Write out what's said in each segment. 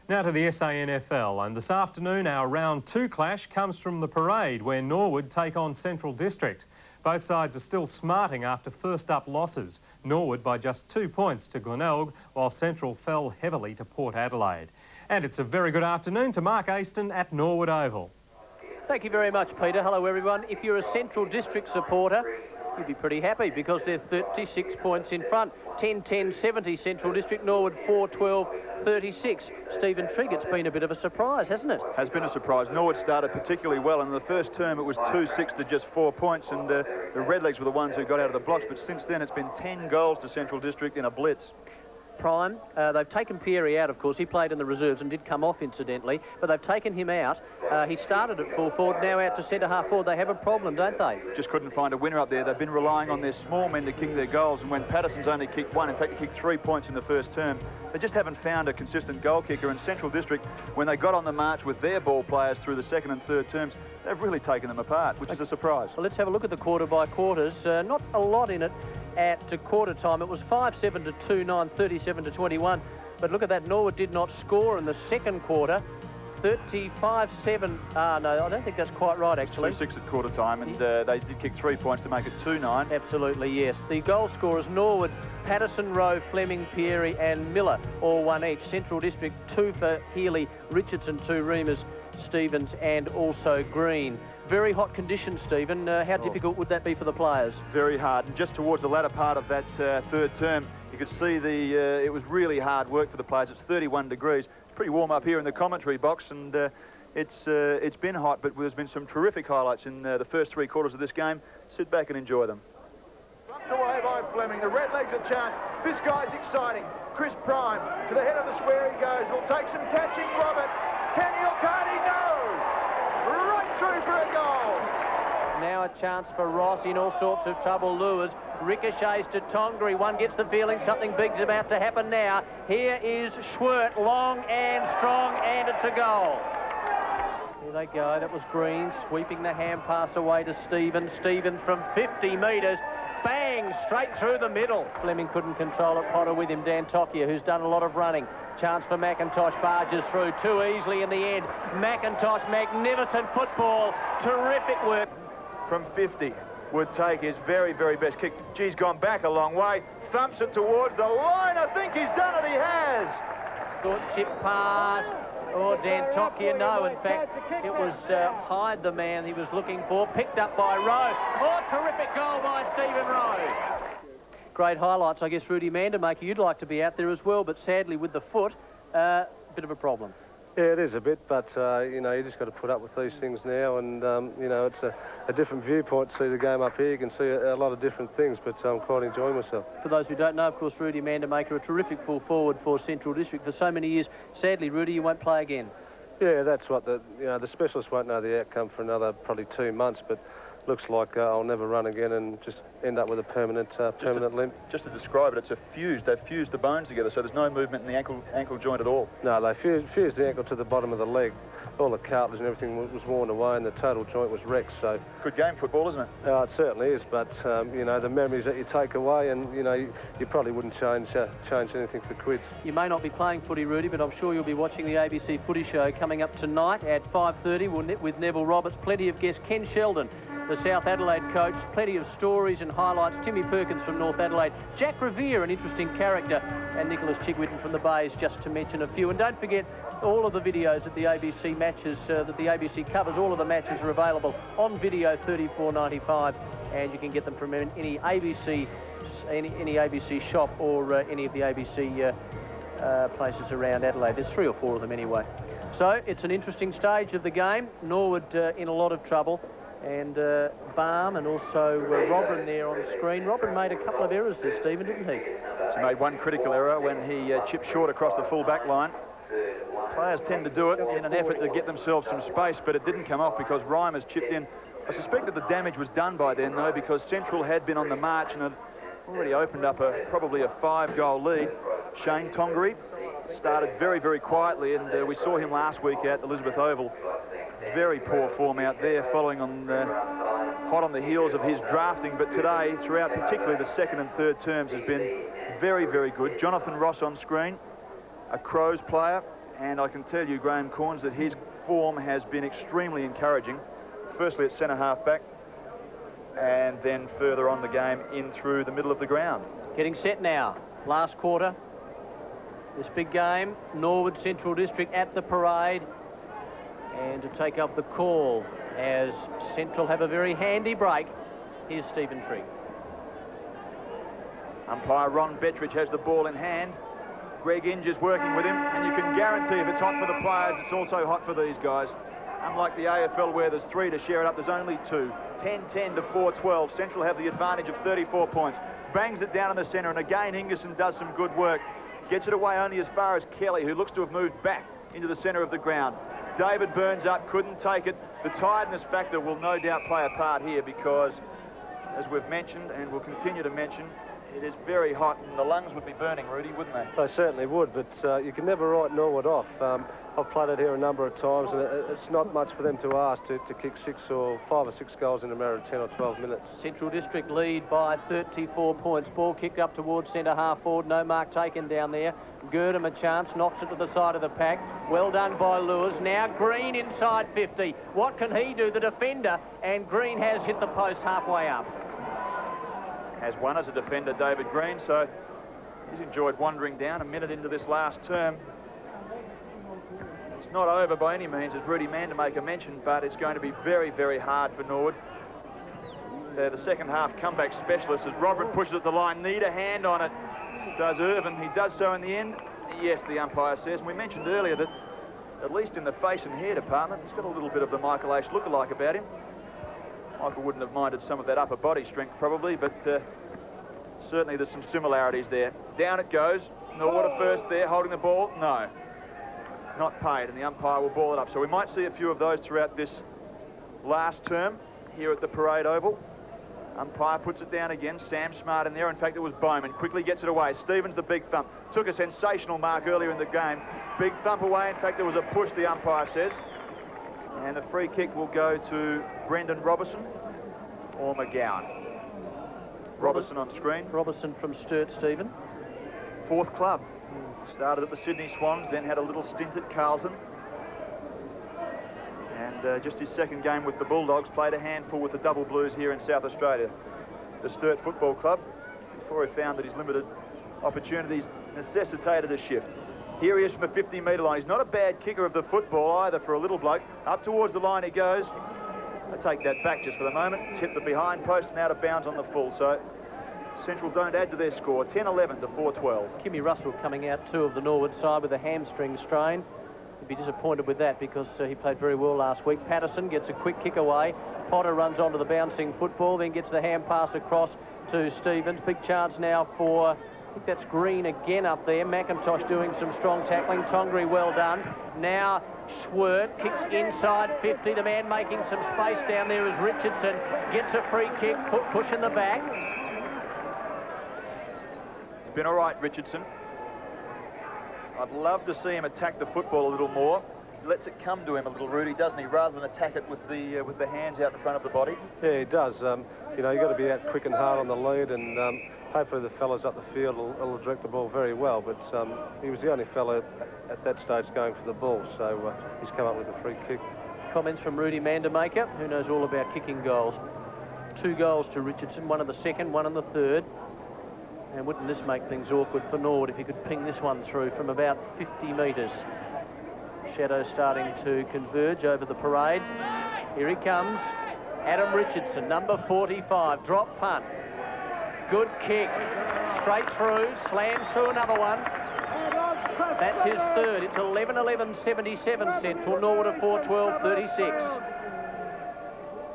Now to the SANFL, and this afternoon our round 2 clash comes from the parade where Norwood take on Central District. Both sides are still smarting after first up losses. Norwood by just 2 points to Glenelg, while Central fell heavily to Port Adelaide. And it's a very good afternoon to Mark Aston at Norwood Oval. Thank you very much, Peter. Hello, everyone. If you're a Central District supporter, you'd be pretty happy because they're 36 points in front. 10-10-70 Central District, Norwood 4-12-36. Stephen Trigg, it's been a bit of a surprise, hasn't it? Has been a surprise. Norwood started particularly well. In the first term, it was 2-6 to just 4 points, and the Redlegs were the ones who got out of the blocks. But since then, it's been 10 goals to Central District in a blitz. Prime, they've taken Pieri out, of course. He played in the reserves and did come off, incidentally, but they've taken him out. He started at full forward, now out to centre-half forward. They have a problem, don't they? Just couldn't find a winner up there. They've been relying on their small men to kick their goals, and when Patterson's only kicked one, in fact, he kicked 3 points in the first term, they just haven't found a consistent goal kicker. And Central District, when they got on the march with their ball players through the second and third terms, they've really taken them apart, which is a surprise. Well, let's have a look at the quarter-by-quarters. Not a lot in it. At quarter time, it was 5-7 to 2-9, 37 to 21. But look at that, Norwood did not score in the second quarter. 35-7. No, I don't think that's quite right, actually. 2-6 at quarter time, and they did kick 3 points to make it 2-9. Absolutely, yes. The goal scorers, Norwood, Patterson, Rowe, Fleming, Pieri and Miller, all one each. Central District, 2 for Healy, Richardson, 2 Reamers, Stevens and also Green. Very hot conditions, Stephen. How difficult would that be for the players? Very hard. And just towards the latter part of that third term, you could see it was really hard work for the players. It's 31 degrees. It's pretty warm up here in the commentary box, and it's been hot, but there's been some terrific highlights in the first 3 quarters of this game. Sit back and enjoy them. Plucked away by Fleming. The Redlegs a chance. This guy's exciting. Chris Prime to the head of the square he goes. Will take some catching from it. Can he or can't he? No! Right through for a goal. Now a chance for Ross in all sorts of trouble. Lures, ricochets to Tongri. One gets the feeling something big's about to happen now. Here is Schwert, long and strong, and it's a goal. Here they go. That was Green sweeping the hand pass away to Stevens. Stevens from 50 metres. Bang! Straight through the middle. Fleming couldn't control it. Potter with him. Dan Tokia, who's done a lot of running. Chance for McIntosh, barges through too easily in the end. McIntosh, magnificent football. Terrific work. From 50 would take his very, very best kick. G's gone back a long way. Thumps it towards the line. I think he's done it. He has. Good chip pass. Oh, Dan Tokia, no. In fact, it was Hyde, the man he was looking for. Picked up by Rowe. Oh, terrific goal by Stephen Rowe. Great highlights. I guess Rudy Mandermaker, you'd like to be out there as well, but sadly with the foot, bit of a problem. Yeah, it is a bit, but, you know, you just got to put up with these things now, and, you know, it's a different viewpoint to see the game up here. You can see a lot of different things, but I'm quite enjoying myself. For those who don't know, of course, Rudy Mandermaker, a terrific full forward for Central District for so many years. Sadly, Rudy, you won't play again. Yeah, that's what the specialists won't know the outcome for another probably 2 months, but looks like I'll never run again and just end up with a permanent limp. Just to describe it, it's a fuse. They've fused the bones together, so there's no movement in the ankle joint at all. No, they fused the ankle to the bottom of the leg. All the cartilage and everything was worn away, and the total joint was wrecked. So good game football, isn't it? It certainly is, but you know, the memories that you take away, and you know, you probably wouldn't change anything for quids. You may not be playing footy, Rudy, but I'm sure you'll be watching the ABC Footy Show coming up tonight at 5:30 with Neville Roberts. Plenty of guests. Ken Sheldon, the South Adelaide coach, plenty of stories and highlights. Timmy Perkins from North Adelaide, Jack Revere, an interesting character, and Nicholas Chigwitten from the Bays, just to mention a few. And don't forget, all of the videos at the ABC matches that the ABC covers, all of the matches are available on video, $34.95, and you can get them from any ABC shop or any of the ABC places around Adelaide. There's 3 or 4 of them anyway. So it's an interesting stage of the game. Norwood in a lot of trouble. And Balm and also Robin there on screen. Robin made a couple of errors there, Stephen, didn't he? He made one critical error when he chipped short across the full back line. Players tend to do it in an effort to get themselves some space, but it didn't come off because Reimers chipped in. I suspect that the damage was done by then, though, because Central had been on the march and had already opened up probably a 5-goal lead. Shane Tongri started very, very quietly, and we saw him last week at Elizabeth Oval. Very poor form out there, following on hot on the heels of his drafting, but today, throughout particularly the second and third terms, has been very, very good. Jonathan Ross on screen, a Crows player. And I can tell you, Graham Corns, that his form has been extremely encouraging. Firstly at centre half back, and then further on the game in through the middle of the ground. Getting set now. Last quarter. This big game, Norwood Central District at the Parade. And to take up the call as Central have a very handy break. Here's Stephen Trigg. Umpire Ron Bettridge has the ball in hand. Greg Inge is working with him, and you can guarantee if it's hot for the players, it's also hot for these guys. Unlike the AFL where there's 3 to share it up, there's only 2. 10-10 to 4-12. Central have the advantage of 34 points. Bangs it down in the centre, and again Ingerson does some good work. Gets it away only as far as Kelly, who looks to have moved back into the centre of the ground. David Burns up, couldn't take it. The tiredness factor will no doubt play a part here because, as we've mentioned and will continue to mention, it is very hot and the lungs would be burning, Rudy, wouldn't they? They certainly would, but you can never write Norwood off. I've played it here a number of times, and it's not much for them to ask to kick 5 or 6 goals in a matter of 10 or 12 minutes. Central District lead by 34 points. Ball kicked up towards centre half forward. No mark taken down there. Girdham a chance, knocks it to the side of the pack. Well done by Lewis. Now Green inside 50. What can he do, the defender? And Green has hit the post halfway up. Has won as a defender, David Green, so he's enjoyed wandering down a minute into this last term. It's not over by any means, as Rudy Mandermaker mentioned, but it's going to be very, very hard for Norwood. They're the second half comeback specialists as Robert pushes it to the line. Need a hand on it, does Irvin. He does so in the end. Yes, the umpire says. And we mentioned earlier that, at least in the face and hair department, he's got a little bit of the Michael Ash lookalike about him. Michael wouldn't have minded some of that upper body strength probably, but certainly there's some similarities there. Down it goes. Norwood first there, holding the ball. No, not paid, and the umpire will ball it up. So we might see a few of those throughout this last term here at the Parade Oval. Umpire puts it down again. Sam Smart in there. In fact, it was Bowman. Quickly gets it away. Stevens, the big thump. Took a sensational mark earlier in the game. Big thump away. In fact, there was a push, the umpire says. And the free kick will go to Brendan Robertson or McGowan. Robertson on screen. Robertson from Sturt, Stephen. 4th club. Started at the Sydney Swans, then had a little stint at Carlton. And just his 2nd game with the Bulldogs, played a handful with the Double Blues here in South Australia. The Sturt Football Club, before he found that his limited opportunities necessitated a shift. Here he is from the 50-metre line. He's not a bad kicker of the football either for a little bloke. Up towards the line he goes. I take that back just for the moment. It's hit the behind post and out of bounds on the full. So Central don't add to their score. 10-11 to 4-12. Kimmy Russell coming out too of the Norwood side with a hamstring strain. He'd be disappointed with that because he played very well last week. Patterson gets a quick kick away. Potter runs onto the bouncing football, then gets the hand pass across to Stevens. Big chance now for, I think that's Green again up there. McIntosh doing some strong tackling. Tongri well done. Now Schwert kicks inside 50. The man making some space down there is Richardson. Gets a free kick, push in the back. It's been all right, Richardson. I'd love to see him attack the football a little more. He lets it come to him a little, Rudy, doesn't he, rather than attack it with the hands out the front of the body. Yeah, he does. You know, you've got to be out quick and hard on the lead, and hopefully the fellas up the field will direct the ball very well. But he was the only fella at that stage going for the ball, so he's come up with a free kick. Comments from Rudy Mandermaker, who knows all about kicking goals. 2 goals to Richardson, 1 in the 2nd, 1 in the 3rd. And wouldn't this make things awkward for Norwood if he could ping this one through from about 50 metres. Shadow starting to converge over the Parade. Here he comes. Adam Richardson, number 45. Drop punt. Good kick. Straight through. Slams through another one. That's his 3rd. It's 11-11, 77 Central. Norwood at 4-12, 36.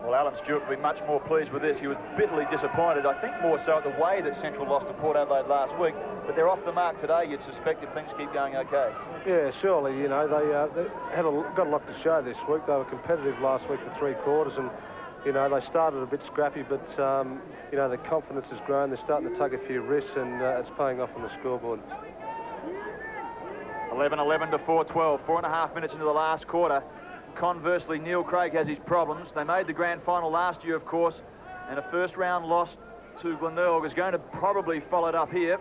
Well, Alan Stewart will be much more pleased with this. He was bitterly disappointed, I think more so at the way that Central lost to Port Adelaide last week. But they're off the mark today, you'd suspect, if things keep going okay. Yeah, surely. You know, they got a lot to show this week. They were competitive last week for 3 quarters, and, you know, they started a bit scrappy, but, you know, their confidence has grown. They're starting to take a few risks, and it's paying off on the scoreboard. 11-11 to 4-12, 4.5 minutes into the last quarter. Conversely, Neil Craig has his problems. They made the grand final last year, of course, and a 1st round loss to Glenelg is going to probably follow it up here.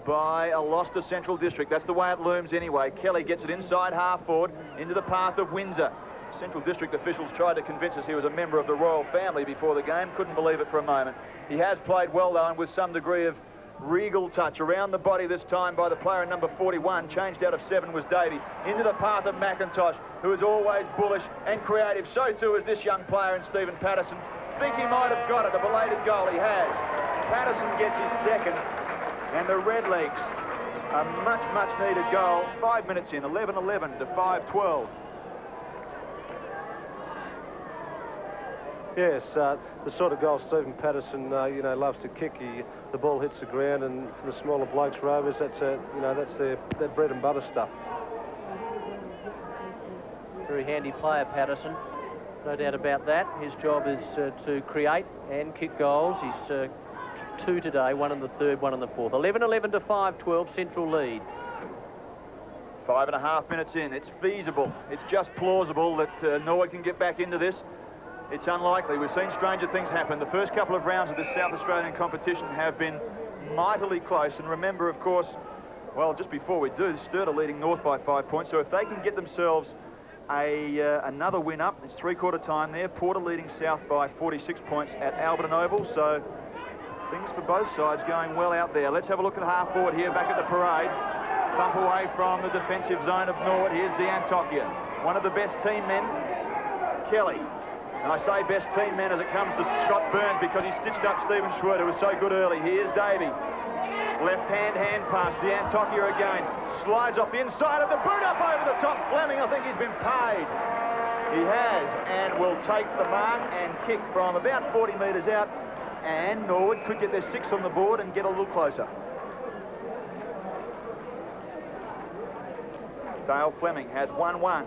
by a loss to Central District. That's the way it looms anyway. Kelly gets it inside half forward into the path of Windsor. Central District officials tried to convince us he was a member of the royal family before the game. Couldn't believe it for a moment. He has played well, though, and with some degree of regal touch around the body this time by the player in number 41. Changed out of 7 was Davey. Into the path of McIntosh, who is always bullish and creative. So too is this young player in Stephen Patterson. Think he might have got it. A belated goal. He has. Patterson gets his second, and the Redlegs a much, much needed goal. 5 minutes in, 11-11 to 5-12. Yes, the sort of goal Stephen Patterson, you know, loves to kick. The ball hits the ground, and for the smaller blokes, Rovers, that's you know, that's their bread and butter stuff. Very handy player, Patterson. No doubt about that. His job is to create and kick goals. He's kicked 2 today, 1 in the third, 1 in the fourth. 11-11 to 5-12, Central lead. 5.5 minutes in. It's feasible. It's just plausible that Norwood can get back into this. It's unlikely. We've seen stranger things happen. The first couple of rounds of this South Australian competition have been mightily close. And remember, of course, well, just before we do, Sturt are leading North by 5 points. So if they can get themselves another win up, it's three-quarter time there. Porter leading South by 46 points at Norwood Oval. So things for both sides going well out there. Let's have a look at half forward here back at the parade. Thump away from the defensive zone of Norwood. Here's D'Antokia, one of the best team men, Kelly. And I say best team man as it comes to Scott Burns because he stitched up Stephen Schwerter, who was so good early. Here's Davey. Left hand pass. D'Antokia again. Slides off the inside of the boot up over the top. Fleming, I think he's been paid. He has, and will take the mark and kick from about 40 metres out. And Norwood could get their 6 on the board and get a little closer. Dale Fleming has 1-1.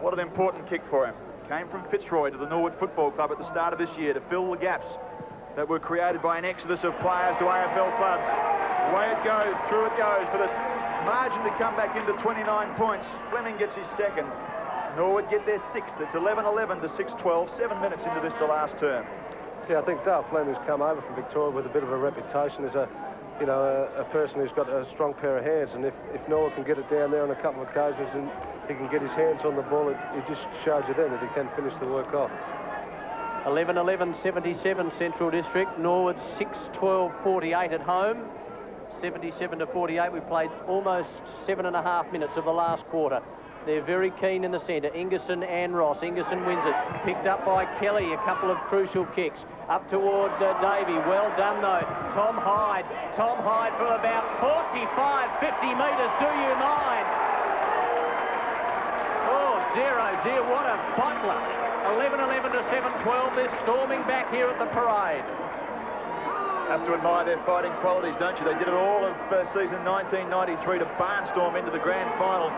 What an important kick for him. Came from Fitzroy to the Norwood Football Club at the start of this year to fill the gaps that were created by an exodus of players to AFL clubs. Away it goes, through it goes for the margin to come back into 29 points. Fleming gets his second. Norwood get their 6th. It's 11-11 to 6-12. 7 minutes into this, the last term. Yeah, I think Dale Fleming's come over from Victoria with a bit of a reputation as a person who's got a strong pair of hands, and if Norwood can get it down there on a couple of occasions and he can get his hands on the ball, it just shows you then that he can finish the work off. 11-11, 77 Central District. Norwood 6-12-48 at home. 77 to 48. We played almost 7.5 minutes of the last quarter. They're very keen in the centre. Ingerson and Ross. Ingerson wins it. Picked up by Kelly. A couple of crucial kicks. Up toward Davey. Well done, though. Tom Hyde. Tom Hyde for about 45, 50 metres. Do you mind? Oh, dear, oh dear. What a bottler. 11-11 to 7-12. They're storming back here at the parade. Have to admire their fighting qualities, don't you? They did it all of season 1993 to barnstorm into the grand final.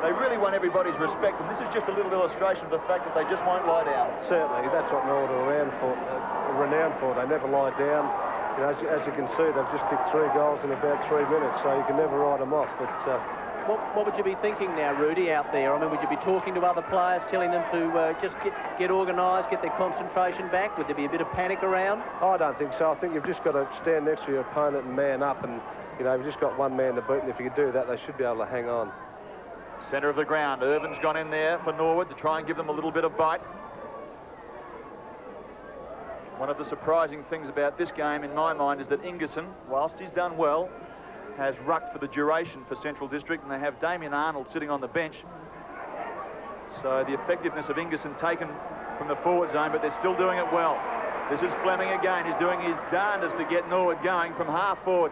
They really won everybody's respect, and this is just a little illustration of the fact that they just won't lie down. Certainly, that's what Norwood are renowned for. They never lie down. You know, as you can see, they've just kicked 3 goals in about 3 minutes, so you can never write them off. But what would you be thinking now, Rudy, out there? I mean, would you be talking to other players, telling them to just get organised, get their concentration back? Would there be a bit of panic around? I don't think so. I think you've just got to stand next to your opponent and man up, and you know, you've just got one man to beat, and if you can do that, they should be able to hang on. Centre of the ground. Irvin's gone in there for Norwood to try and give them a little bit of bite. One of the surprising things about this game, in my mind, is that Ingerson, whilst he's done well, has rucked for the duration for Central District, and they have Damien Arnold sitting on the bench. So the effectiveness of Ingerson taken from the forward zone, but they're still doing it well. This is Fleming again. He's doing his darndest to get Norwood going from half forward.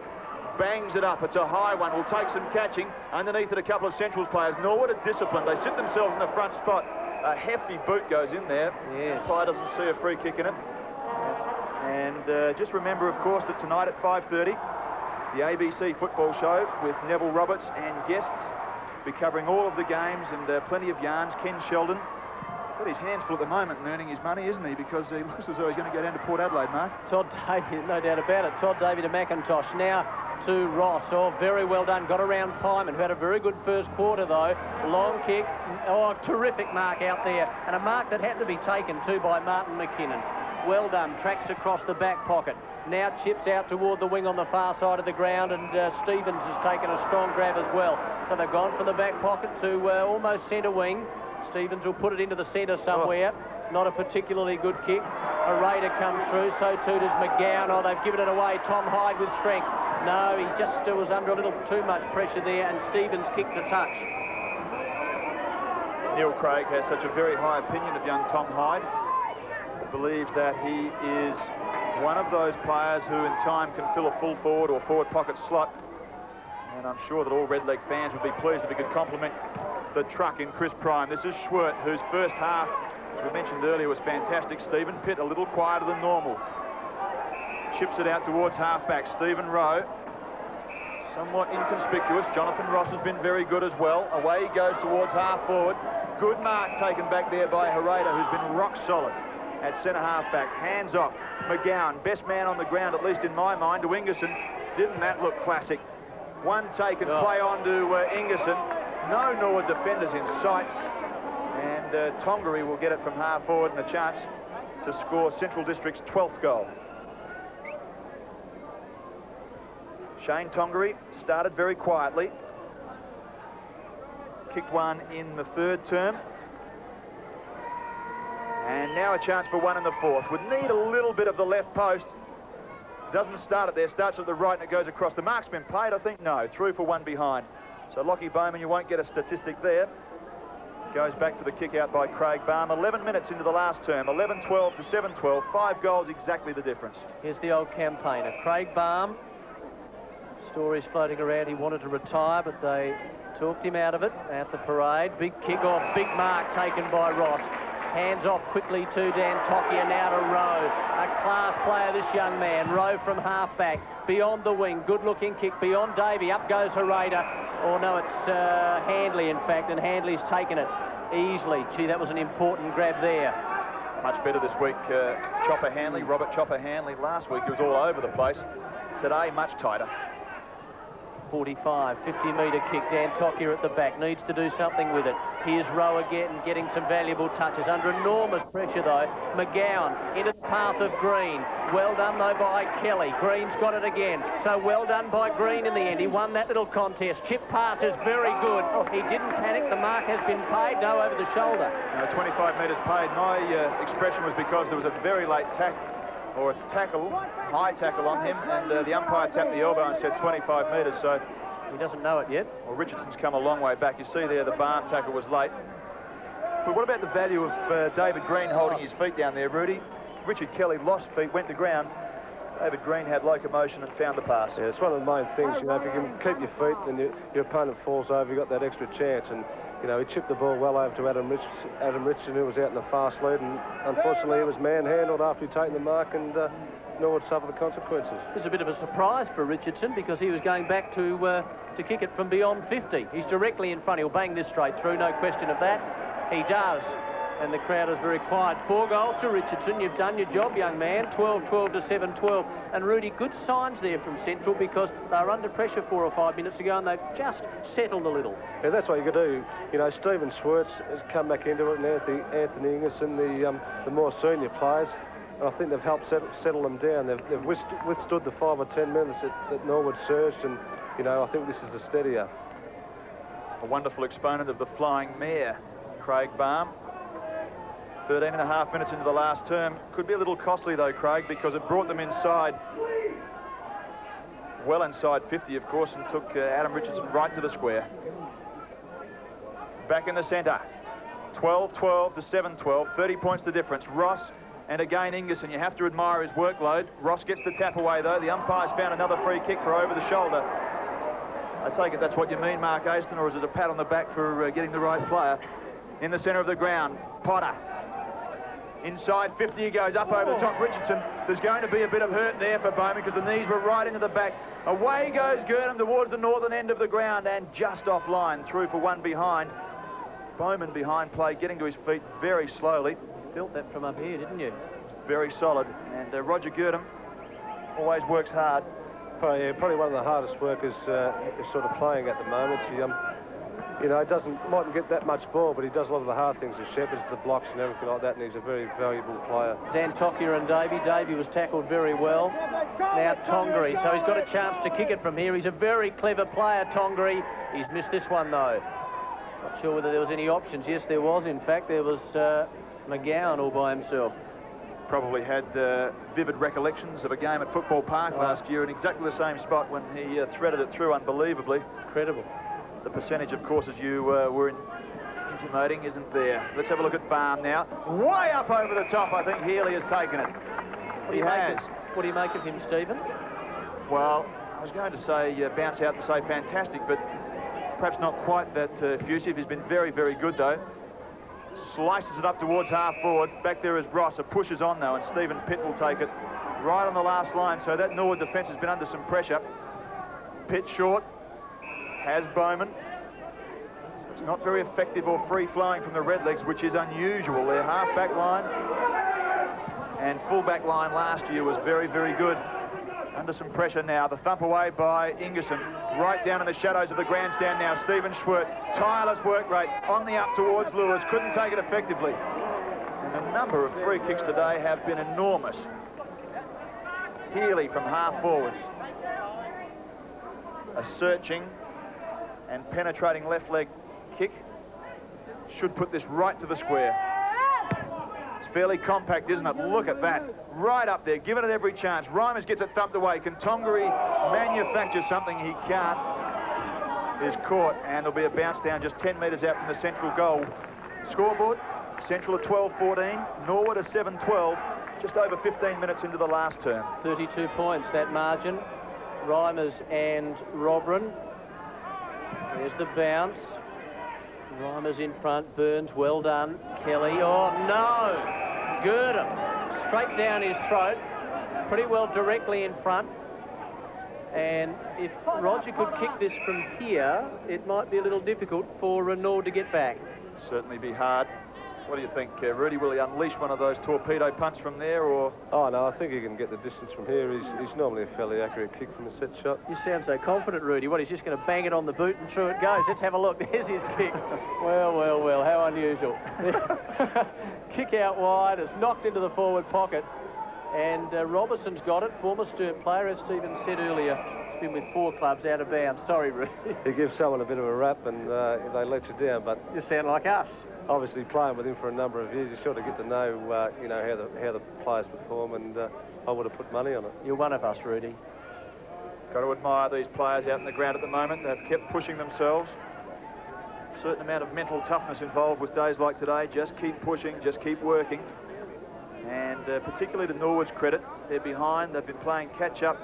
Bangs it up. It's a high one. Will take some catching. Underneath it, a couple of Central's players. Norwood are disciplined. They sit themselves in the front spot. A hefty boot goes in there. Yes. Player doesn't see a free kick in it. And just remember, of course, that tonight at 5:30, the ABC football show with Neville Roberts and guests be covering all of the games and plenty of yarns. Ken Sheldon. Got his hands full at the moment and earning his money, isn't he? Because he looks as though he's going to go down to Port Adelaide, Mark. Todd Davey, no doubt about it. Todd Davey to McIntosh. Now to Ross. Oh, very well done. Got around Pyman, who had a very good first quarter, though. Long kick. Oh, terrific mark out there. And a mark that had to be taken, too, by Martin McKinnon. Well done. Tracks across the back pocket. Now chips out toward the wing on the far side of the ground, and Stevens has taken a strong grab as well. So they've gone from the back pocket to almost centre wing. Stevens will put it into the centre somewhere. Not a particularly good kick. A raider comes through, so too does McGowan. Oh, they've given it away. Tom Hyde with strength. No, he just was under a little too much pressure there, and Stevens kicked a touch. Neil Craig has such a very high opinion of young Tom Hyde. Believes that he is one of those players who in time can fill a full forward or forward pocket slot. And I'm sure that all Redleg fans would be pleased if he could compliment the truck in Chris Prime. This is Schwert, whose first half, as we mentioned earlier, was fantastic. Stephen Pitt a little quieter than normal. Chips it out towards halfback. Stephen Rowe, somewhat inconspicuous. Jonathan Ross has been very good as well. Away he goes towards half forward. Good mark taken back there by Herrera, who's been rock solid at centre halfback. Hands off. McGowan, best man on the ground, at least in my mind, to Ingerson. Didn't that look classic? One taken, play on to Ingerson. No Norwood defenders in sight. And Tongaree will get it from half forward and a chance to score Central District's 12th goal. Shane Tongaree started very quietly. Kicked one in the third term. And now a chance for one in the fourth. Would need a little bit of the left post. Doesn't start it there, starts at the right and it goes across. The mark's been paid, I think. No, through for one behind. So Lockie Bowman, you won't get a statistic there. Goes back for the kick out by Craig Baum. 11 minutes into the last term. 11-12 to 7-12. 5 goals, exactly the difference. Here's the old campaigner, Craig Baum. Stories floating around he wanted to retire, but they talked him out of it at the parade. Big kick-off, big mark taken by Ross. Hands off quickly to Dan Tokia, now to Rowe. A class player, this young man. Rowe from half-back, beyond the wing. Good-looking kick beyond Davey. Up goes Herrera. Oh, no, it's Handley, in fact, and Handley's taken it easily. Gee, that was an important grab there. Much better this week, Chopper Hanley, Robert Chopper Hanley. Last week he was all over the place. Today, much tighter. 45, 50-metre kick. Dan Tokia at the back, needs to do something with it. Here's Rowe again, getting some valuable touches. Under enormous pressure, though. McGowan into the path of Green. Well done, though, by Kelly. Green's got it again. So well done by Green in the end. He won that little contest. Chip pass is very good. He didn't panic. The mark has been paid. No, over the shoulder. 25 metres paid. My expression was because there was a very late tackle, or a tackle, high tackle on him, and the umpire tapped the elbow and said 25 metres, so... He doesn't know it yet. Well, Richardson's come a long way back. You see there the Barn tackle was late. But what about the value of David Green holding his feet down there, Rudy? Richard Kelly lost feet, went to ground. David Green had locomotion and found the pass. Yeah, it's one of the main things, you know, if you can keep your feet and your opponent falls over, you've got that extra chance. And, you know, he chipped the ball well over to Adam Richardson, who was out in the fast lead, and unfortunately he was manhandled after he'd taken the mark, and Norwood suffered the consequences. It was a bit of a surprise for Richardson because he was going back to kick it from beyond 50. He's directly in front. He'll bang this straight through, no question of that. He does. And the crowd is very quiet. 4 goals to Richardson. You've done your job, young man. 12-12 to 7-12. And Rudy, good signs there from Central because they were under pressure 4 or 5 minutes ago and they've just settled a little. Yeah, that's what you got to do. You know, Stephen Schwartz has come back into it, and Anthony Ingerson, the more senior players. And I think they've helped settle them down. They've withstood the 5 or 10 minutes that Norwood surged, and, you know, I think this is a steadier. A wonderful exponent of the flying mare, Craig Baum. 13.5 minutes into the last term. Could be a little costly, though, Craig, because it brought them inside, well inside 50, of course, and took Adam Richardson right to the square. Back in the centre. 12-12 to 7-12. 30 points the difference. Ross and again Ingerson. You have to admire his workload. Ross gets the tap away, though. The umpire's found another free kick for over the shoulder. I take it that's what you mean, Mark Aston, or is it a pat on the back for getting the right player? In the centre of the ground, Potter. Inside 50 he goes, up over the top. Richardson, there's going to be a bit of hurt there for Bowman because the knees were right into the back. Away goes Gurdon towards the northern end of the ground and just offline, through for one behind. Bowman behind play, getting to his feet very slowly. You built that from up here, didn't you? Very solid. And Roger Gurdon always works hard. Probably one of the hardest workers is sort of playing at the moment. you know, mightn't get that much ball, but he does a lot of the hard things, the shepherds, the blocks and everything like that, and he's a very valuable player. Dan Tokia and Davey. Davey was tackled very well. Now Tongaree, so he's got a chance to kick it from here. He's a very clever player, Tongaree. He's missed this one, though. Not sure whether there was any options. Yes, there was. In fact, there was McGowan all by himself. Probably had vivid recollections of a game at Football Park last year in exactly the same spot when he threaded it through unbelievably. Incredible. The percentage, of course, as you were intimating, isn't there. Let's have a look at Barham now. Way up over the top, I think Healy has taken it. What do you make of him, Stephen? Well, I was going to say bounce out to say fantastic, but perhaps not quite that effusive. He's been very, very good, though. Slices it up towards half forward. Back there is Ross. It pushes on, though, and Stephen Pitt will take it right on the last line. So that Norwood defence has been under some pressure. Pitt short. Has Bowman. It's not very effective or free-flowing from the Redlegs, which is unusual. Their half-back line and full-back line last year was very, very good. Under some pressure now. The thump away by Ingerson. Right down in the shadows of the grandstand now. Stephen Schwert. Tireless work rate. On the up towards Lewis. Couldn't take it effectively. And the number of free kicks today have been enormous. Healy from half forward. A searching and penetrating left leg kick should put this right to the square. It's fairly compact, isn't it? Look at that. Right up there, giving it every chance. Reimers gets it thumped away. Can Tongaree manufacture something? He can't. Is caught, and there'll be a bounce down just 10 metres out from the Central goal. Scoreboard, Central at 12-14, Norwood at 7-12, just over 15 minutes into the last term. 32 points, that margin. Reimers and Robran. There's the bounce. Reimers in front. Burns, well done. Kelly. Oh, no! Gurdon. Straight down his throat. Pretty well directly in front. And if Roger could kick this from here, it might be a little difficult for Norwood to get back. Certainly be hard. What do you think, Rudy? Will he unleash one of those torpedo punts from there, or...? Oh, no, I think he can get the distance from here. He's normally a fairly accurate kick from the set shot. You sound so confident, Rudy. What, he's just going to bang it on the boot and through it goes? Let's have a look. There's his kick. Well, well, well, how unusual. Kick out wide. It's knocked into the forward pocket. And Robertson's got it. Former Sturt player, as Stephen said earlier. He's been with 4 clubs out of bounds. Sorry, Rudy. He gives someone a bit of a rap and they let you down, but... You sound like us. Obviously, playing with him for a number of years, you sort of get to know, you know, how the players perform, and I would have put money on it. You're one of us, Rudy. Got to admire these players out in the ground at the moment. They've kept pushing themselves. A certain amount of mental toughness involved with days like today. Just keep pushing, just keep working. And particularly to Norwood's credit, they're behind. They've been playing catch-up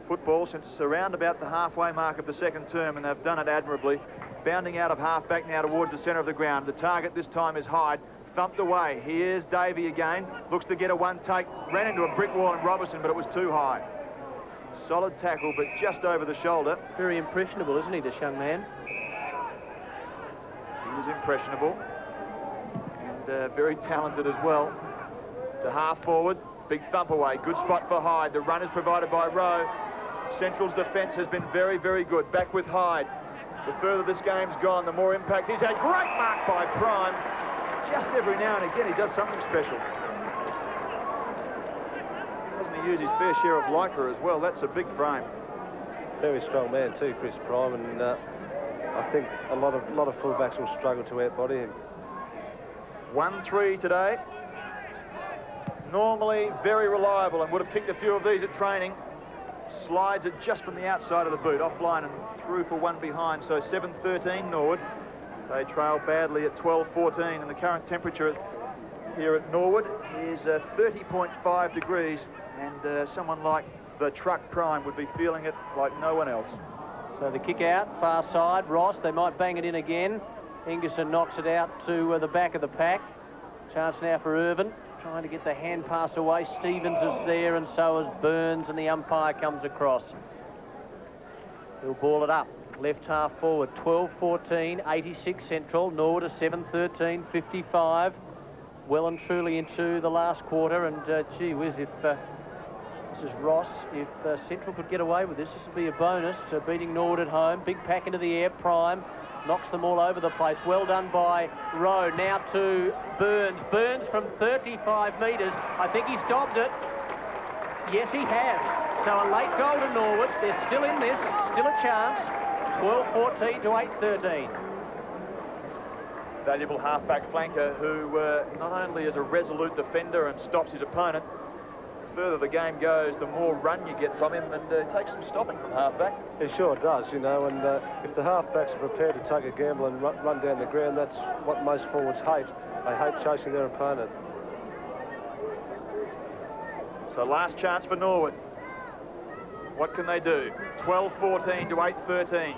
football since around about the halfway mark of the second term, and they've done it admirably. Bounding out of half-back now towards the centre of the ground. The target this time is Hyde. Thumped away. Here's Davey again. Looks to get a one-take. Ran into a brick wall in Robertson, but it was too high. Solid tackle, but just over the shoulder. Very impressionable, isn't he, this young man? He is impressionable. And very talented as well. To half-forward. Big thump away. Good spot for Hyde. The run is provided by Rowe. Central's defence has been very, very good. Back with Hyde. The further this game's gone, the more impact he's had. Great mark by Prime. Just every now and again, he does something special. Doesn't he use his fair share of lycra as well? That's a big frame. Very strong man too, Chris Prime, and I think a lot of fullbacks will struggle to outbody him. 1-3 today. Normally very reliable and would have kicked a few of these at training. Slides it just from the outside of the boot, offline and through for one behind. So 7-13 Norwood. They trail badly at 12-14, and the current temperature here at Norwood is 30.5 degrees, and someone like the truck Prime would be feeling it like no one else. So the kick out, far side, Ross, they might bang it in again. Ingerson knocks it out to the back of the pack. Chance now for Irvin. Trying to get the hand pass away. Stevens is there, and so is Burns, and the umpire comes across. He'll ball it up. Left half forward, 12-14, 86 Central. Norwood a 7-13, 55. Well and truly into the last quarter, and gee whiz, if this is Ross, if Central could get away with this, this would be a bonus. Beating Norwood at home. Big pack into the air, Prime. knocks them all over the place. Well done by Rowe. Now to Burns. Burns from 35 metres. I think he stopped it. Yes, he has. So a late goal to Norwood. They're still in this, still a chance. 12-14 to 8-13. Valuable halfback flanker who not only is a resolute defender and stops his opponent, the further the game goes, the more run you get from him, and takes some stopping from halfback. It sure does, you know, and if the halfbacks are prepared to take a gamble and run down the ground, that's what most forwards hate. They hate chasing their opponent. So last chance for Norwood. What can they do? 12-14 to 8-13.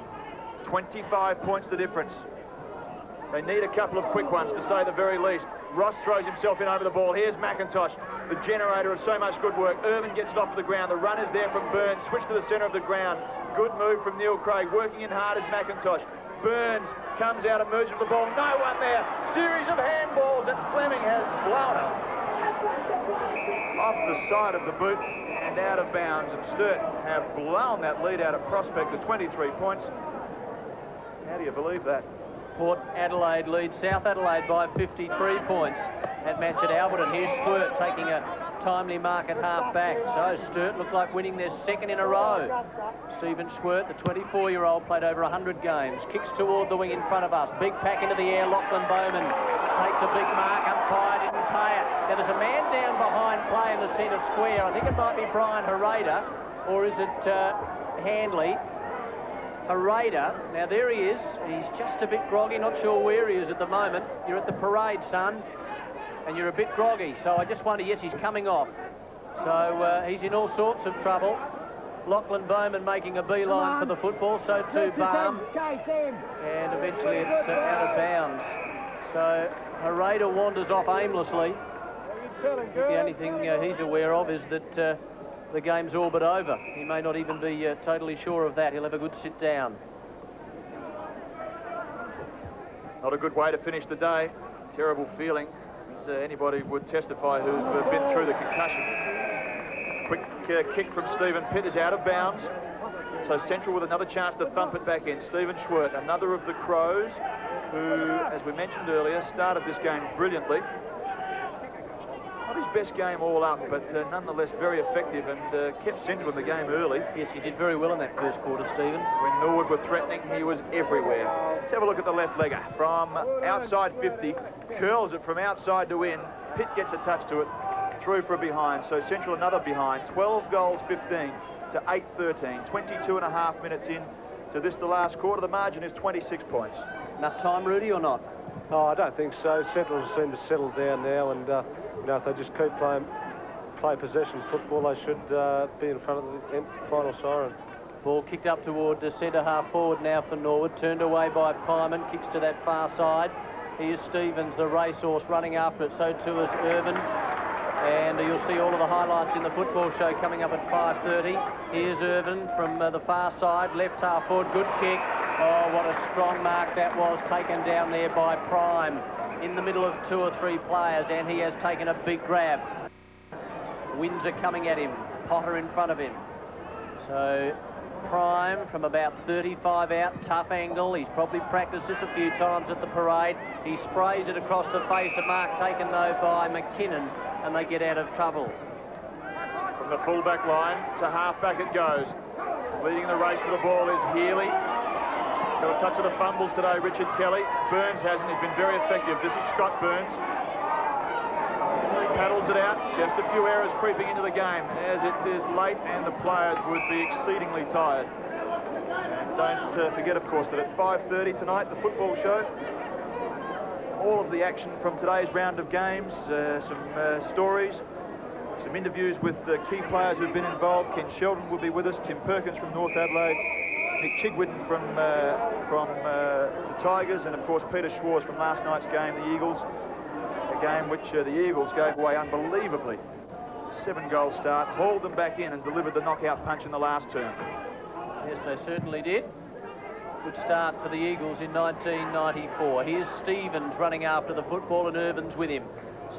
25 points the difference. They need a couple of quick ones, to say the very least. Ross throws himself in over the ball. Here's McIntosh, the generator of so much good work. Irvin gets it off the ground. The run is there from Burns. Switch to the centre of the ground. Good move from Neil Craig. Working in hard as McIntosh. Burns comes out, emerges with the ball. No one there. Series of handballs, and Fleming has blown it off the side of the boot and out of bounds. And Sturt have blown that lead out of Prospect to 23 points. How do you believe that? Port Adelaide leads South Adelaide by 53 points at match at Alberton. Here's Sturt taking a timely mark at half-back. So Sturt looked like winning their second in a row. Stephen Schwert, the 24-year-old, played over 100 games. Kicks toward the wing in front of us. Big pack into the air. Lachlan Bowman takes a big mark. Umpire didn't pay it. Now there's a man down behind play in the centre square. I think it might be Brian Hereda, or is it Handley? Hereda, now there he is. He's just a bit groggy, not sure where he is at the moment. You're at the parade, son, and you're a bit groggy. So I just wonder, yes, he's coming off. So he's in all sorts of trouble. Lachlan Bowman making a beeline for the football, so too Baum. And eventually it's out of bounds. So Hereda wanders off aimlessly. The only thing he's aware of is that the game's all but over. He may not even be totally sure of that. He'll have a good sit down. Not a good way to finish the day. Terrible feeling, as anybody would testify who've been through the concussion. Quick kick from Stephen Pitt is out of bounds. So Central with another chance to thump it back in. Stephen Schwert, another of the Crows, who, as we mentioned earlier, started this game brilliantly. Not his best game all up, but nonetheless very effective, and kept Central in the game early. Yes, he did very well in that first quarter, Stephen. When Norwood were threatening, he was everywhere. Let's have a look at the left legger. From outside 50, curls it from outside to in. Pitt gets a touch to it, through for a behind. So Central another behind. 12 goals, 15 to 8-13. 22 and a half minutes in to this, the last quarter. The margin is 26 points. Enough time, Rudy, or not? Oh, I don't think so. Central seem to settle down now, and you know, if they just keep play possession football, they should be in front of the final siren. Ball kicked up toward the centre half forward now for Norwood. Turned away by Pyman. Kicks to that far side. Here's Stevens, the racehorse, running after it. So too is Irvin. And you'll see all of the highlights in the football show coming up at 5:30. Here's Irvin from the far side, left half forward. Good kick. Oh, what a strong mark that was, taken down there by Prime in the middle of 2 or 3 players, and he has taken a big grab. Windsor coming at him, Potter in front of him. So Prime from about 35 out, tough angle. He's probably practiced this a few times at the parade. He sprays it across the face, a mark taken though by McKinnon, and they get out of trouble. From the full-back line to half-back it goes. Leading the race for the ball is Healy. Got a touch of the fumbles today, Richard Kelly. Burns hasn't. He's been very effective. This is Scott Burns. He paddles it out. Just a few errors creeping into the game as it is late and the players would be exceedingly tired. And don't forget, of course, that at 5:30 tonight, the football show, all of the action from today's round of games, some stories, some interviews with the key players who've been involved. Ken Sheldon will be with us, Tim Perkins from North Adelaide, Nick Chigwitten from the Tigers, and of course Peter Schwarz from last night's game, the Eagles. A game which the Eagles gave away unbelievably. 7-goal start, hauled them back in and delivered the knockout punch in the last term. Yes, they certainly did. Good start for the Eagles in 1994. Here's Stevens running after the football, and Irvin's with him.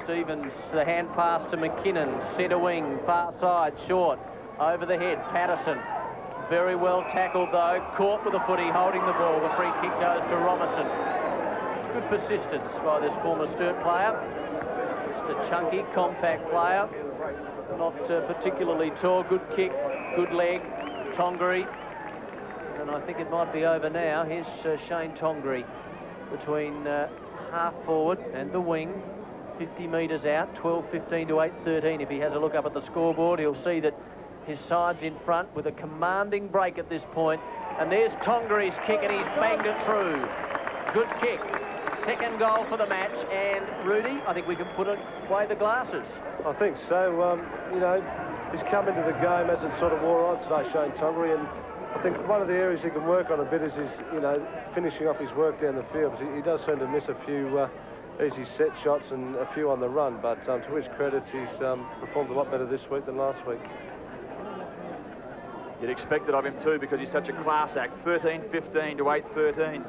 Stevens, the hand pass to McKinnon, centre wing, far side, short, over the head, Patterson. Very well tackled, though. Caught with a footy, holding the ball. The free kick goes to Robertson. Good persistence by this former Sturt player. Just a chunky, compact player. Not particularly tall. Good kick, good leg. Tongery. And I think it might be over now. Here's Shane Tongery between half forward and the wing. 50 metres out, 12-15 to 8-13. If he has a look up at the scoreboard, he'll see that his side's in front with a commanding break at this point. And there's Tongery's kick, and he's banged it through. Good kick. Second goal for the match. And Rudy, I think we can put away the glasses. I think so. You know, he's come into the game as it sort of wore on today, Shane Tongery, and I think one of the areas he can work on a bit is his, you know, finishing off his work down the field. He does seem to miss a few easy set shots and a few on the run, but to his credit, he's performed a lot better this week than last week. You'd expect it of him too, because he's such a class act. 13-15 to 8-13.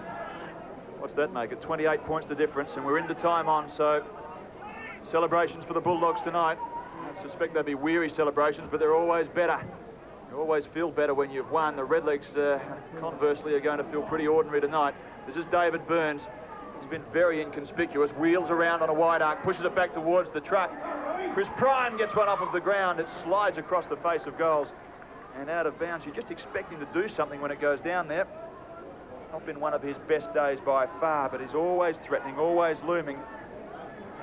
What's that make it? 28 points the difference, and we're into time on, so celebrations for the Bulldogs tonight. I suspect they'll be weary celebrations, but they're always better. You always feel better when you've won. The Redlegs, conversely, are going to feel pretty ordinary tonight. This is David Burns. He's been very inconspicuous. Wheels around on a wide arc, pushes it back towards the truck. Chris Prime gets one off of the ground. It slides across the face of goals and out of bounds. You just expect him to do something when it goes down there. Not been one of his best days by far, but he's always threatening, always looming.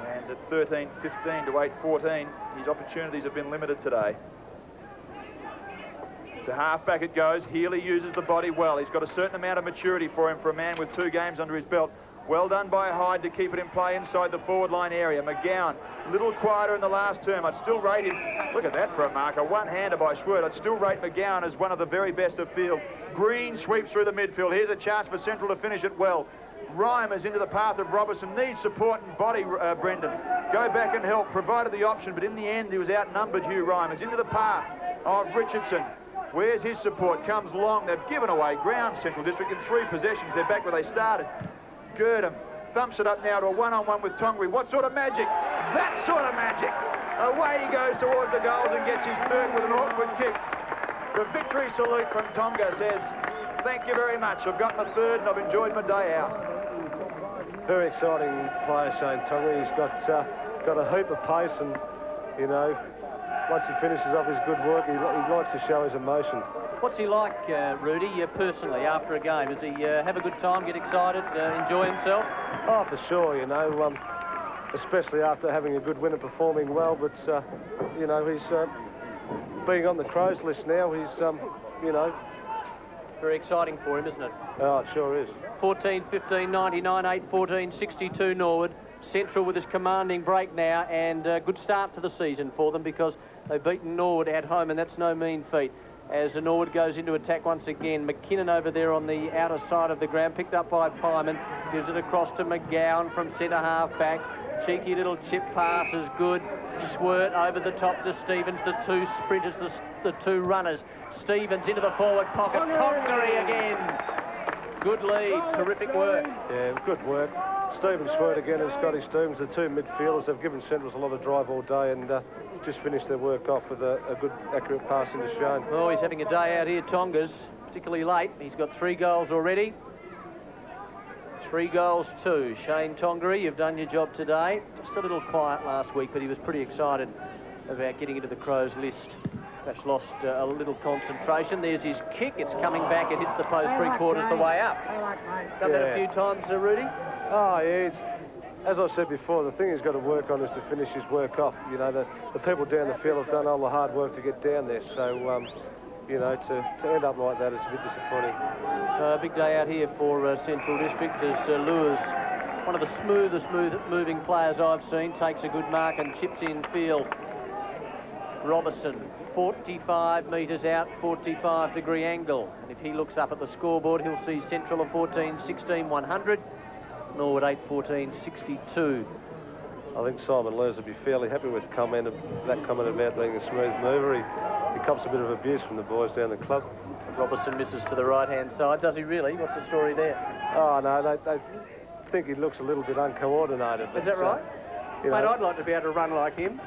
And at 13-15 to 8-14, his opportunities have been limited today. To half-back it goes. Healy uses the body well. He's got a certain amount of maturity for him for a man with 2 games under his belt. Well done by Hyde to keep it in play inside the forward line area. McGowan, a little quieter in the last term. I'd still rate him. Look at that for a marker. One-hander by Schwert. I'd still rate McGowan as one of the very best of field. Green sweeps through the midfield. Here's a chance for Central to finish it well. Rhyme is into the path of Robertson. Needs support and body, Brendan. Go back and help. Provided the option, but in the end, he was outnumbered, Hugh Rhyme. Is into the path of Richardson. Where's his support? Comes long. They've given away ground, Central District, in 3 possessions. They're back where they started. Girdham thumps it up now to a one-on-one with Tongery. What sort of magic? That sort of magic. Away he goes towards the goals and gets his third with an awkward kick. The victory salute from Tonga says, thank you very much. I've got my third and I've enjoyed my day out. Very exciting player, Shane Tongery. He's got a heap of pace, and, you know, once he finishes off his good work, he likes to show his emotion. What's he like, Rudy, personally, after a game? Does he have a good time, get excited, enjoy himself? Oh, for sure, you know, especially after having a good win and performing well. But, you know, he's being on the Crows list now. He's, you know... Very exciting for him, isn't it? Oh, it sure is. 14-15, 99, 8-14, 62 Norwood. Central with his commanding break now, and a good start to the season for them because they've beaten Norwood at home, and that's no mean feat. As Norwood goes into attack once again, McKinnon over there on the outer side of the ground, picked up by Pyman, gives it across to McGowan from centre half back. Cheeky little chip pass is good. Schwert over the top to Stevens, the 2 sprinters, the 2 runners. Stevens into the forward pocket, Tongery again. Good lead, terrific work. Yeah, good work. Stephen Schwert again and Scotty Stevens, the 2 midfielders, have given Centrals a lot of drive all day and just finished their work off with a good, accurate pass into Shane. Oh, he's having a day out here, Tonga's, particularly late. He's got 3 goals already. 3 goals too. Shane Tongery, you've done your job today. Just a little quiet last week, but he was pretty excited about getting into the Crows list. Perhaps lost a little concentration. There's his kick. It's coming back. It hits the post 3/4 the way up. Done that a few times, Rudy? Oh, yeah. As I said before, the thing he's got to work on is to finish his work off. You know, the people down the field have done all the hard work to get down there. So, you know, to end up like that, it's a bit disappointing. So a big day out here for Central District as Lewis, one of the smoothest moving players I've seen, takes a good mark and chips in field. Robertson, 45 metres out, 45-degree angle. And if he looks up at the scoreboard, he'll see Central a 14-16, 100. Norwood 8-14, 62. I think Simon Lewis would be fairly happy with that comment about being a smooth mover. He cops a bit of abuse from the boys down the club. Robertson misses to the right-hand side. Does he really? What's the story there? Oh, no, they think he looks a little bit uncoordinated. Is that right? You Mate, know, I'd like to be able to run like him.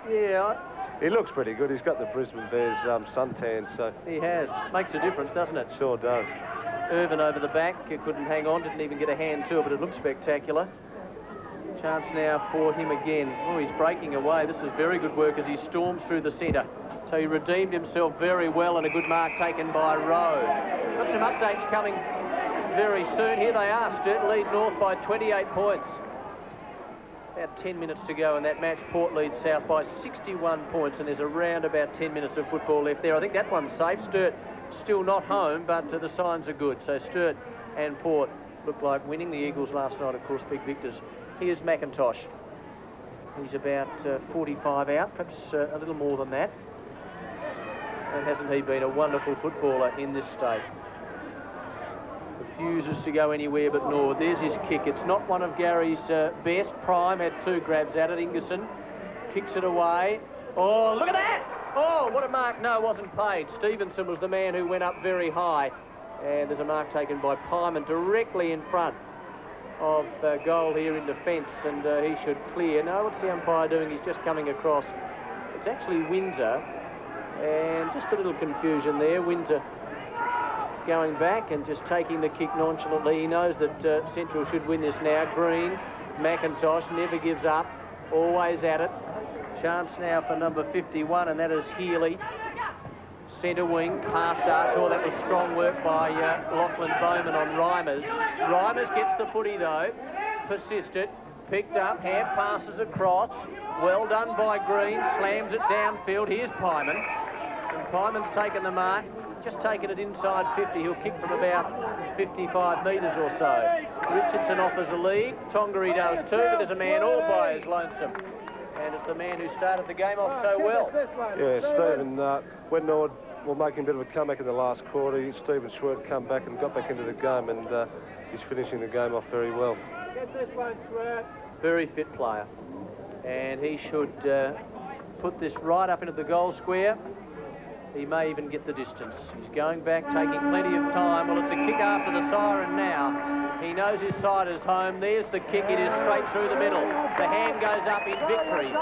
Yeah, He looks pretty good. He's got the Brisbane Bears suntan, so... He has. Makes a difference, doesn't it? Sure does. Irvin over the back, couldn't hang on, didn't even get a hand to it, but it looked spectacular. Chance now for him again. Oh, he's breaking away. This is very good work as he storms through the centre. So he redeemed himself very well, and a good mark taken by Rowe. Got some updates coming very soon. Here they are. Sturt lead North by 28 points. About 10 minutes to go in that match. Port leads South by 61 points, and there's around about 10 minutes of football left there. I think that one's safe. Sturt still not home, but the signs are good. So Sturt and Port look like winning. The Eagles last night, of course, big victors. Here's McIntosh. He's about 45 out, perhaps a little more than that. And hasn't he been a wonderful footballer in this state? Refuses to go anywhere but Norwood. There's his kick. It's not one of Gary's best. Prime had 2 grabs at it. Ingerson kicks it away. Oh, look at that! Oh, what a mark. No, wasn't paid. Stevenson was the man who went up very high. And there's a mark taken by Pyman directly in front of goal here in defence, and he should clear. No, what's the umpire doing? He's just coming across. It's actually Windsor, and just a little confusion there. Windsor going back and just taking the kick nonchalantly. He knows that Central should win this now. Green, McIntosh never gives up, always at it. Chance now for number 51, and that is Healy. Centre wing, past us. Oh, that was strong work by Lachlan Bowman on Reimers. Reimers gets the footy, though. Persisted, picked up, hand passes across. Well done by Green, slams it downfield. Here's Pyman. And Pyman's taken the mark, just taken it inside 50. He'll kick from about 55 metres or so. Richardson offers a lead. Tongaree does too, but there's a man all by his lonesome. And it's the man who started the game off so well. Yeah, Stephen, when Norwood were making a bit of a comeback in the last quarter, Stephen Schwert come back and got back into the game, and he's finishing the game off very well. Get this one, Schwert. Very fit player. And he should put this right up into the goal square. He may even get the distance. He's going back, taking plenty of time. Well, it's a kick after the siren now. He knows his side is home. There's the kick. It is straight through the middle. The hand goes up in victory.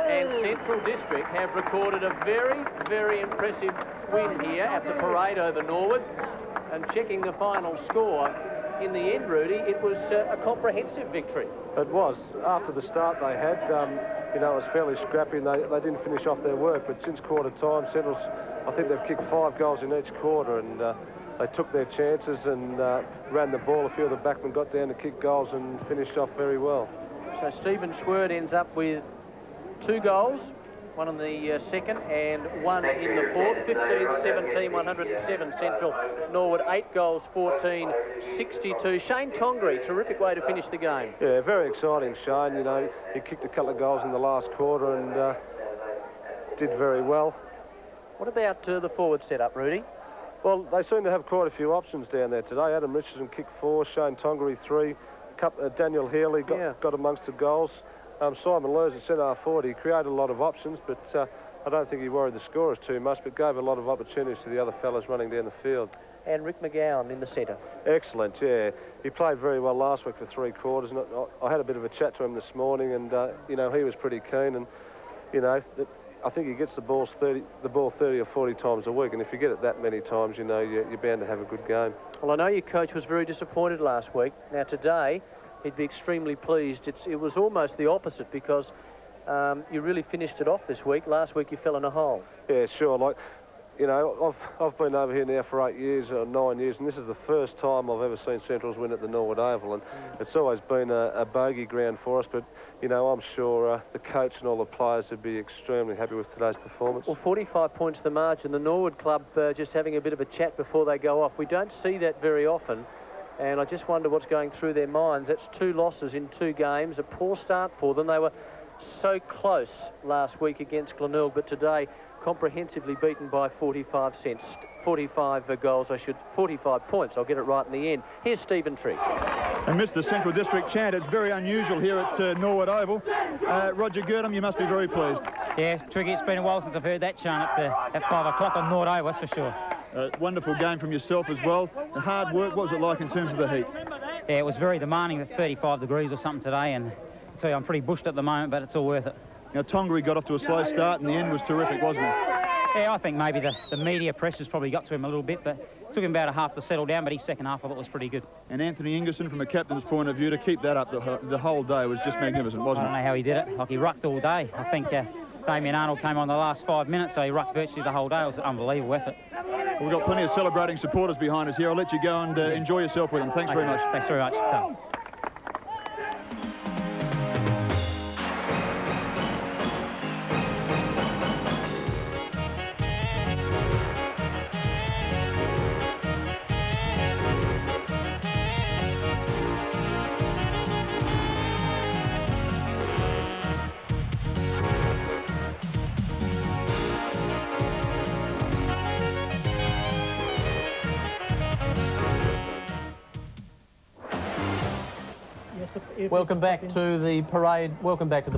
And Central District have recorded a very, very impressive win here at the parade over Norwood. And checking the final score, in the end, Rudy, it was a comprehensive victory. It was. After the start they had, you know, it was fairly scrappy, and they didn't finish off their work. But since quarter time, Central's, I think they've kicked 5 goals in each quarter, and they took their chances and ran the ball. A few of the backmen got down to kick goals and finished off very well. So Stephen Schwert ends up with 2 goals, one in the second and one in the fourth. 15-17, 107 Central. Norwood 8 goals, 14-62. Shane Tongaree, terrific way to finish the game. Yeah, very exciting, Shane. You know, he kicked a couple of goals in the last quarter and did very well. What about the forward setup, Rudy? Well, they seem to have quite a few options down there today. Adam Richardson kicked 4, Shane Tongaree 3, Daniel Healy got amongst the goals. Simon Lurs at centre forward. He created a lot of options, but I don't think he worried the scorers too much, but gave a lot of opportunities to the other fellas running down the field. And Rick McGowan in the centre. Excellent, yeah. He played very well last week for 3 quarters, and I had a bit of a chat to him this morning, and you know, he was pretty keen, and you know, I think he gets the ball 30 or 40 times a week, and if you get it that many times, you know, you're bound to have a good game. Well, I know your coach was very disappointed last week. Now today, he'd be extremely pleased. It was almost the opposite, because you really finished it off this week. Last week you fell in a hole. Yeah, sure. Like, you know, I've been over here now for 8 years or 9 years, and this is the first time I've ever seen Centrals win at the Norwood Oval, and it's always been a bogey ground for us, but, you know, I'm sure the coach and all the players would be extremely happy with today's performance. Well, 45 points the margin. The Norwood club just having a bit of a chat before they go off. We don't see that very often, and I just wonder what's going through their minds. That's 2 losses in 2 games, a poor start for them. They were so close last week against Glenelg, but today comprehensively beaten by 45 points. I'll get it right in the end. Here's Stephen Trigg. And Mr. Central District chant, it's very unusual here at Norwood Oval. Roger Girdham, you must be very pleased. Yeah, Triggy, it's been a while since I've heard that chant at 5 o'clock on Norwood Oval, that's for sure. Wonderful game from yourself as well. The hard work, what was it like in terms of the heat? Yeah, it was very demanding at 35 degrees or something today, and so I'm pretty bushed at the moment, but it's all worth it. Now, Tongaree got off to a slow start, and the end was terrific, wasn't it? Yeah, I think maybe the media pressure's probably got to him a little bit, but it took him about a half to settle down, but his second half I thought was pretty good. And Anthony Ingerson, from a captain's point of view, to keep that up the whole day was just magnificent, I wasn't don't it? know how he did it. Like, he rucked all day. I think Damien Arnold came on the last 5 minutes, so he rucked virtually the whole day. It was an unbelievable effort. Well, we've got plenty of celebrating supporters behind us here. I'll let you go and enjoy yourself with them. Thanks very much. Thanks very much. So. Welcome back to the parade. Welcome back to the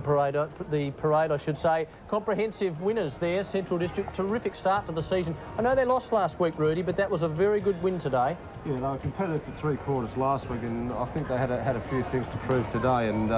parade. I should say. Comprehensive winners there. Central District, terrific start to the season. I know they lost last week, Rudy, but that was a very good win today. Yeah, they were competitive for 3 quarters last week, and I think they had a few things to prove today. And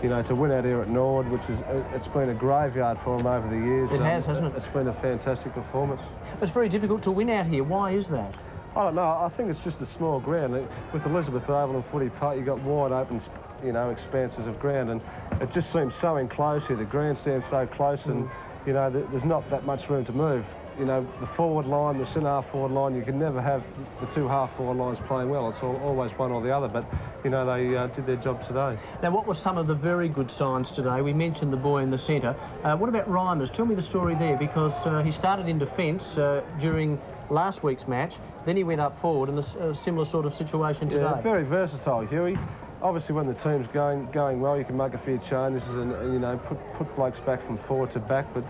you know, to win out here at Norwood, which is it's been a graveyard for them over the years. It has, hasn't it? It's been a fantastic performance. It's very difficult to win out here. Why is that? I don't know. I think it's just a small ground. With Elizabeth Oval and Footy Park, you've got wide open, you know, expanses of ground, and it just seems so enclosed here. The grandstand's so close, and you know, there's not that much room to move. You know, the forward line, the centre half forward line, you can never have the 2 half forward lines playing well. It's always one or the other, but you know, they did their job today. Now, what were some of the very good signs today? We mentioned the boy in the centre. What about Reimers? Tell me the story there, because he started in defence during last week's match, then he went up forward in a similar sort of situation today. Yeah, very versatile, Huey. Obviously, when the team's going well, you can make a few changes and you know, put blokes back from forward to back. But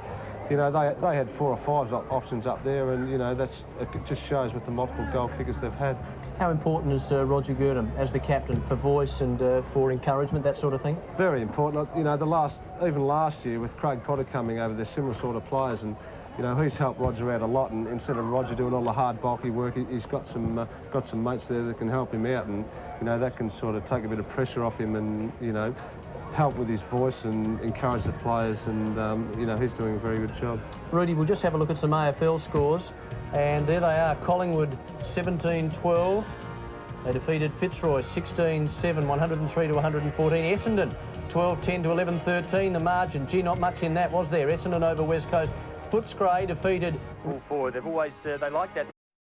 you know, they had 4 or 5 options up there, and you know, it just shows with the multiple goal kickers they've had. How important is Roger Girdham as the captain for voice and for encouragement, that sort of thing? Very important. You know, even last year with Craig Potter coming over, there's similar sort of players, and you know, he's helped Roger out a lot. And instead of Roger doing all the hard bulky work, he's got some mates there that can help him out, and you know, that can sort of take a bit of pressure off him, and you know, help with his voice and encourage the players, and you know, he's doing a very good job. Rudy, we'll just have a look at some AFL scores, and there they are. Collingwood 17-12. They defeated Fitzroy 16-7, 103 to 114. Essendon 12-10 to 11-13. The margin, gee, not much in that, was there? Essendon over West Coast. Footscray defeated. Full forward. They've always they like that.